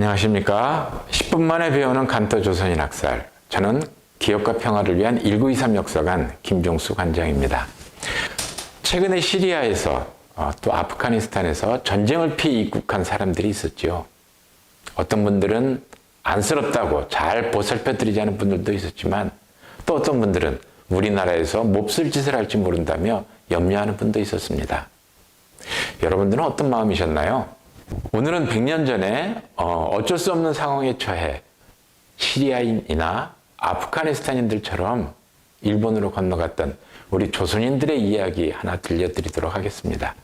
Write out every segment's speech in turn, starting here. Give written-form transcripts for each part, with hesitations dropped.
안녕하십니까. 10분 만에 배우는 간터 조선인 학살. 저는 기업과 평화를 위한 1923 역사관 김종수 관장입니다. 최근에 시리아에서 또 아프가니스탄에서 전쟁을 피해 입국한 사람들이 있었죠. 어떤 분들은 안쓰럽다고 잘 보살펴드리자는 분들도 있었지만 또 어떤 분들은 우리나라에서 몹쓸 짓을 할지 모른다며 염려하는 분도 있었습니다. 여러분들은 어떤 마음이셨나요? 오늘은 100년 전에 어쩔 수 없는 상황에 처해 시리아인이나 아프가니스탄인들처럼 일본으로 건너갔던 우리 조선인들의 이야기 하나 들려드리도록 하겠습니다.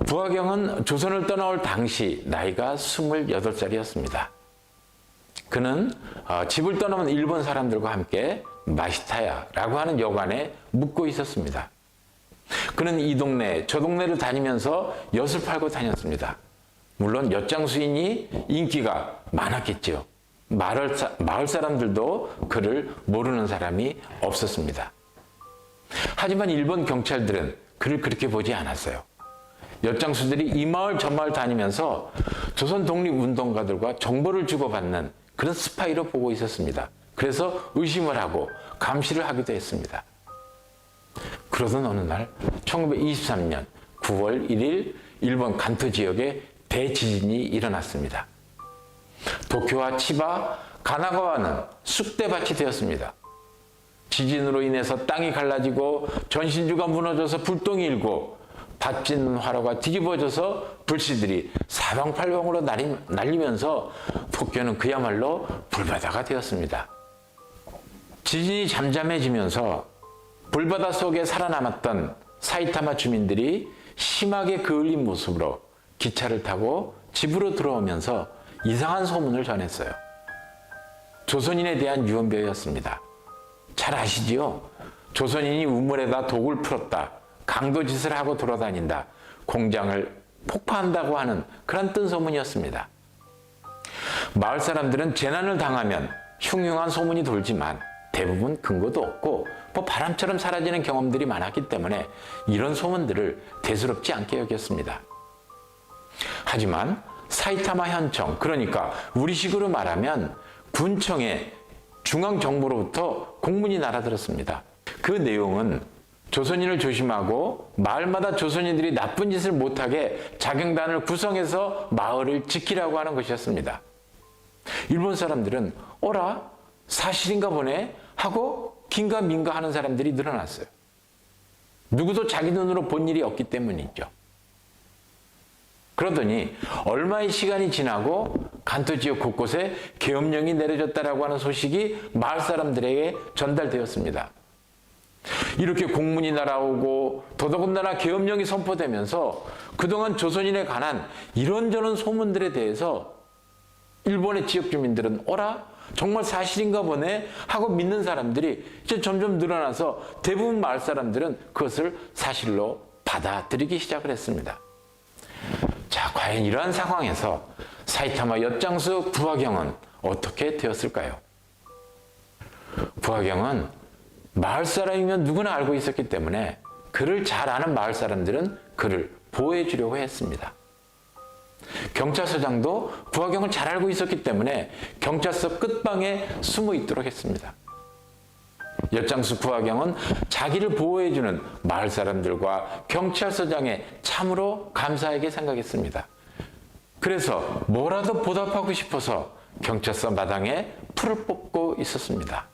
부하경은 조선을 떠나올 당시 나이가 28살이었습니다. 그는 집을 떠나면 일본 사람들과 함께 마시타야라고 하는 여관에 묵고 있었습니다. 그는 이 동네 저 동네를 다니면서 엿을 팔고 다녔습니다. 물론 엿장수인이 인기가 많았겠죠. 마을 사람들도 그를 모르는 사람이 없었습니다. 하지만 일본 경찰들은 그를 그렇게 보지 않았어요. 엿장수들이 이 마을 저 마을 다니면서 조선 독립운동가들과 정보를 주고받는 그런 스파이로 보고 있었습니다. 그래서 의심을 하고 감시를 하기도 했습니다. 그러던 어느 날 1923년 9월 1일 일본 간토 지역에 대지진이 일어났습니다. 도쿄와 치바, 가나가와는 쑥대밭이 되었습니다. 지진으로 인해서 땅이 갈라지고 전신주가 무너져서 불똥이 일고 밭 짓는 화로가 뒤집어져서 불씨들이 사방팔방으로 날리면서 도쿄는 그야말로 불바다가 되었습니다. 지진이 잠잠해지면서 불바다 속에 살아남았던 사이타마 주민들이 심하게 그을린 모습으로 기차를 타고 집으로 들어오면서 이상한 소문을 전했어요. 조선인에 대한 유언비어였습니다. 잘 아시지요? 조선인이 우물에다 독을 풀었다. 강도짓을 하고 돌아다닌다. 공장을 폭파한다고 하는 그런 뜬소문이었습니다. 마을 사람들은 재난을 당하면 흉흉한 소문이 돌지만 대부분 근거도 없고 바람처럼 사라지는 경험들이 많았기 때문에 이런 소문들을 대수롭지 않게 여겼습니다. 하지만 사이타마 현청, 그러니까 우리식으로 말하면 군청의 중앙정부로부터 공문이 날아들었습니다. 그 내용은 조선인을 조심하고 마을마다 조선인들이 나쁜 짓을 못하게 자경단을 구성해서 마을을 지키라고 하는 것이었습니다. 일본 사람들은 어라? 사실인가 보네? 하고 긴가민가 하는 사람들이 늘어났어요. 누구도 자기 눈으로 본 일이 없기 때문이죠. 그러더니 얼마의 시간이 지나고 간토 지역 곳곳에 계엄령이 내려졌다라고 하는 소식이 마을 사람들에게 전달되었습니다. 이렇게 공문이 날아오고 더더군다나 계엄령이 선포되면서 그동안 조선인에 관한 이런저런 소문들에 대해서 일본의 지역 주민들은 어라? 정말 사실인가 보네? 하고 믿는 사람들이 이제 점점 늘어나서 대부분 마을 사람들은 그것을 사실로 받아들이기 시작을 했습니다. 자, 과연 이러한 상황에서 사이타마 엿장수 부하경은 어떻게 되었을까요? 부하경은 마을 사람이면 누구나 알고 있었기 때문에 그를 잘 아는 마을 사람들은 그를 보호해 주려고 했습니다. 경찰서장도 부하경을 잘 알고 있었기 때문에 경찰서 끝방에 숨어 있도록 했습니다. 엿장수 부하경은 자기를 보호해주는 마을 사람들과 경찰서장에 참으로 감사하게 생각했습니다. 그래서 뭐라도 보답하고 싶어서 경찰서 마당에 풀을 뽑고 있었습니다.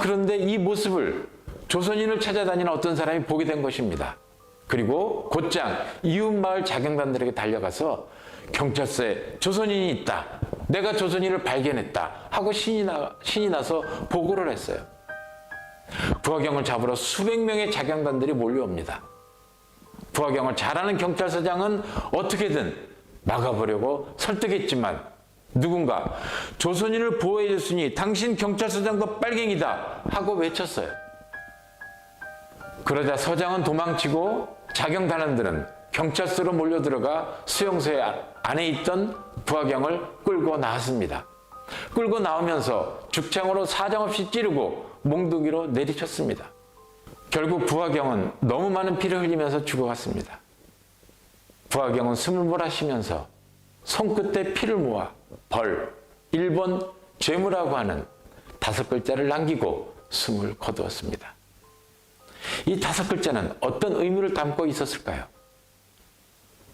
그런데 이 모습을 조선인을 찾아다니는 어떤 사람이 보게 된 것입니다. 그리고 곧장 이웃마을 자경단들에게 달려가서 경찰서에 조선인이 있다. 내가 조선인을 발견했다. 하고 신이 나서 보고를 했어요. 부하경을 잡으러 수백 명의 자경단들이 몰려옵니다. 부하경을 잘 아는 경찰서장은 어떻게든 막아보려고 설득했지만 누군가 조선인을 보호해 줬으니 당신 경찰서장도 빨갱이다 하고 외쳤어요. 그러자 서장은 도망치고 자경단원들은 경찰서로 몰려들어가 수용소에 안에 있던 부하경을 끌고 나왔습니다. 끌고 나오면서 죽창으로 사정없이 찌르고 몽둥이로 내리쳤습니다. 결국 부하경은 너무 많은 피를 흘리면서 죽어갔습니다. 부하경은 숨을 몰아쉬면서 손끝에 피를 모아 벌, 일본 죄무라고 하는 5글자를 남기고 숨을 거두었습니다. 이 5글자는 어떤 의미를 담고 있었을까요?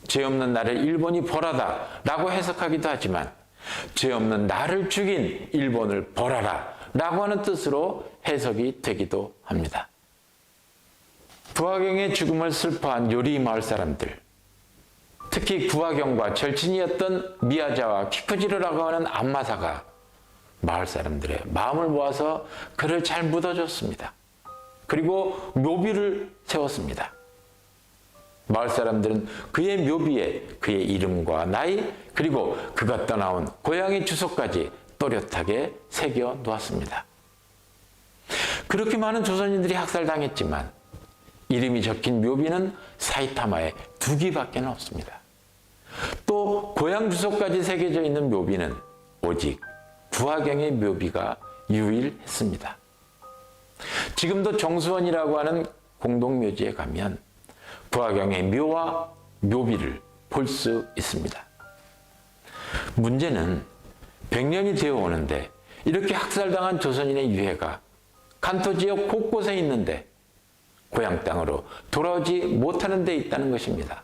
죄 없는 나를 일본이 벌하다 라고 해석하기도 하지만 죄 없는 나를 죽인 일본을 벌하라 라고 하는 뜻으로 해석이 되기도 합니다. 부하경의 죽음을 슬퍼한 요리 마을 사람들, 특히 부하경과 절친이었던 미야자와 키쿠지르라고 하는 안마사가 마을 사람들의 마음을 모아서 그를 잘 묻어줬습니다. 그리고 묘비를 세웠습니다. 마을 사람들은 그의 묘비에 그의 이름과 나이 그리고 그가 떠나온 고향의 주소까지 또렷하게 새겨 놓았습니다. 그렇게 많은 조선인들이 학살당했지만 이름이 적힌 묘비는 사이타마에 2개밖에 없습니다. 또 고향 주소까지 새겨져 있는 묘비는 오직 부하경의 묘비가 유일했습니다. 지금도 정수원이라고 하는 공동묘지에 가면 부하경의 묘와 묘비를 볼 수 있습니다. 문제는 100년이 되어 오는데 이렇게 학살당한 조선인의 유해가 간토 지역 곳곳에 있는데 고향 땅으로 돌아오지 못하는 데 있다는 것입니다.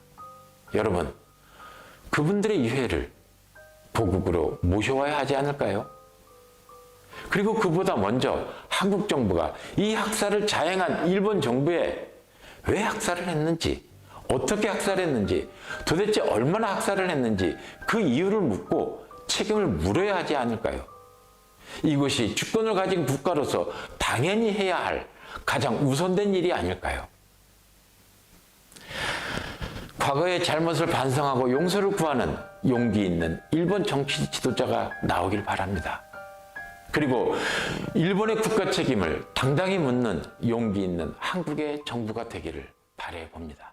여러분, 그분들의 유해를 보국으로 모셔와야 하지 않을까요? 그리고 그보다 먼저 한국 정부가 이 학살을 자행한 일본 정부에 왜 학살을 했는지, 어떻게 학살했는지, 도대체 얼마나 학살을 했는지 그 이유를 묻고 책임을 물어야 하지 않을까요? 이것이 주권을 가진 국가로서 당연히 해야 할 가장 우선된 일이 아닐까요? 과거의 잘못을 반성하고 용서를 구하는 용기 있는 일본 정치 지도자가 나오길 바랍니다. 그리고 일본의 국가 책임을 당당히 묻는 용기 있는 한국의 정부가 되기를 바라봅니다.